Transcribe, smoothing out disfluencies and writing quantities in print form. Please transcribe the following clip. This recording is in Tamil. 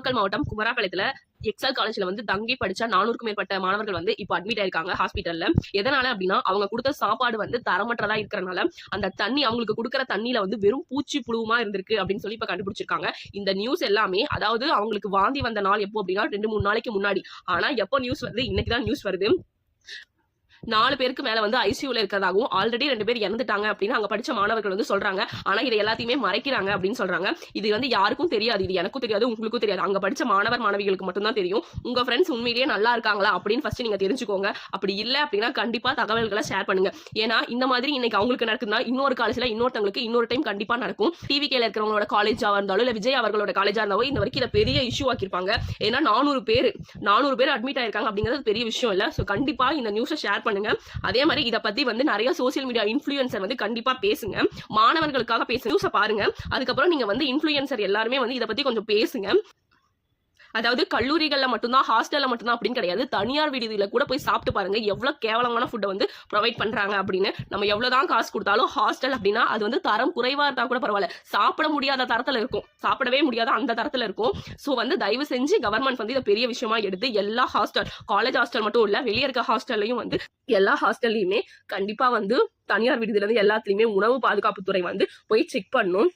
நாமக்கல் மாவட்டம் குமராபாளையத்துல எக்ஸல் காலேஜ்ல வந்து தங்கி படிச்ச 400க்கும் மேற்பட்ட மாணவர்கள் வந்து இப்ப அட்மிட் ஆயிருக்காங்க ஹாஸ்பிட்டல்ல. எதனால அப்படின்னா அவங்க கொடுத்த சாப்பாடு வந்து தரமற்றதா இருக்கிறனால அந்த தண்ணி அவங்களுக்கு கொடுக்குற தண்ணியில வந்து வெறும் பூச்சி புழுவுமா இருந்திருக்கு அப்படின்னு சொல்லி இப்ப கண்டுபிடிச்சிருக்காங்க. இந்த நியூஸ் எல்லாமே அதாவது அவங்களுக்கு வாந்தி வந்த நாள் எப்போ அப்படின்னா 2-3 நாளைக்கு முன்னாடி. ஆனா எப்போ நியூஸ் வருது, இன்னைக்குதான் நியூஸ் வருது. 4 பேருக்கு மேல வந்து ஐசியூல இருக்கிறதாகவும் ஆல்ரெடி 2 பேர் இறந்துட்டாங்க அப்படின்னு அங்க படிச்ச மாணவர்கள் வந்து சொல்றாங்க. ஆனா இதை எல்லாத்தையுமே மறைக்கிறாங்க அப்படின்னு சொல்றாங்க. இது வந்து யாருக்கும் தெரியாது, இது எனக்கும் தெரியாது, உங்களுக்கும் தெரியாது. அங்க படிச்ச மாணவர் மாணவிகளுக்கு மட்டும் தான் தெரியும். உங்க ஃப்ரெண்ட்ஸ் உண்மையிலேயே நல்லா இருக்காங்களா அப்படின்னு ஃபர்ஸ்ட் நீங்க தெரிஞ்சுக்கோங்க. அப்படி இல்ல அப்படின்னா கண்டிப்பா தகவல்களை ஷேர் பண்ணுங்க. ஏன்னா இந்த மாதிரி இன்னைக்கு அவங்களுக்கு நடக்குதுன்னா இன்னொரு காலேஜ்ல இன்னொருத்தவங்களுக்கு இன்னொரு டைம் கண்டிப்பா நடக்கும். டிவிகேல இருக்கிறவங்களோட காலேஜா இருந்தாலும் இல்ல விஜய் அவர்களோட காலேஜா இருந்தாலும் இந்த வரைக்கும் இதை பெரிய இஷ்யூ ஆக்கிருப்பாங்க. ஏன்னா 400 பேர் அட்மிட் ஆயிருக்காங்க அப்படிங்கிறது பெரிய விஷயம் இல்ல. சோ கண்டிப்பா இந்த நியூஸை ஷேர் பண்ணுங்க. அதே மாதிரி இத பத்தி வந்து நிறைய சோசியல் மீடியா இன்ஃப்ளூயன்சர் வந்து கண்டிப்பா பேசுங்க. மாணவர்களுக்காக பேசுங்க. நியூஸை பாருங்க. அதுக்கப்புறம் நீங்க வந்து இன்ஃப்ளூயன்சர் எல்லாருமே வந்து இத பத்தி கொஞ்சம் பேசுங்க. அதாவது கல்லூரிகள்ல மட்டும்தான் ஹாஸ்டல்ல மட்டும்தான் அப்படின்னு கிடையாது. தனியார் விடுதியில கூட போய் சாப்பிட்டு பாருங்க எவ்வளவு கேவலமான ஃபுட்டை வந்து ப்ரொவைட் பண்றாங்க அப்படின்னு. நம்ம எவ்வளவுதான் காசு கொடுத்தாலும் ஹாஸ்டல் அப்படின்னா அது வந்து தரம் குறைவா இருந்தா கூட பரவாயில்ல, சாப்பிட முடியாத தரத்துல இருக்கும், சாப்பிடவே முடியாத அந்த தரத்துல இருக்கும். ஸோ வந்து தயவு செஞ்சு கவர்மெண்ட் வந்து இதை பெரிய விஷயமா எடுத்து எல்லா ஹாஸ்டல், காலேஜ் ஹாஸ்டல் மட்டும் இல்ல, வெளியே இருக்க ஹாஸ்டல்லையும் வந்து எல்லா ஹாஸ்டல்லையுமே கண்டிப்பா வந்து தனியார் விடுதியில இருந்து எல்லாத்துலயுமே உணவு பாதுகாப்புத்துறை வந்து போய் செக் பண்ணும்.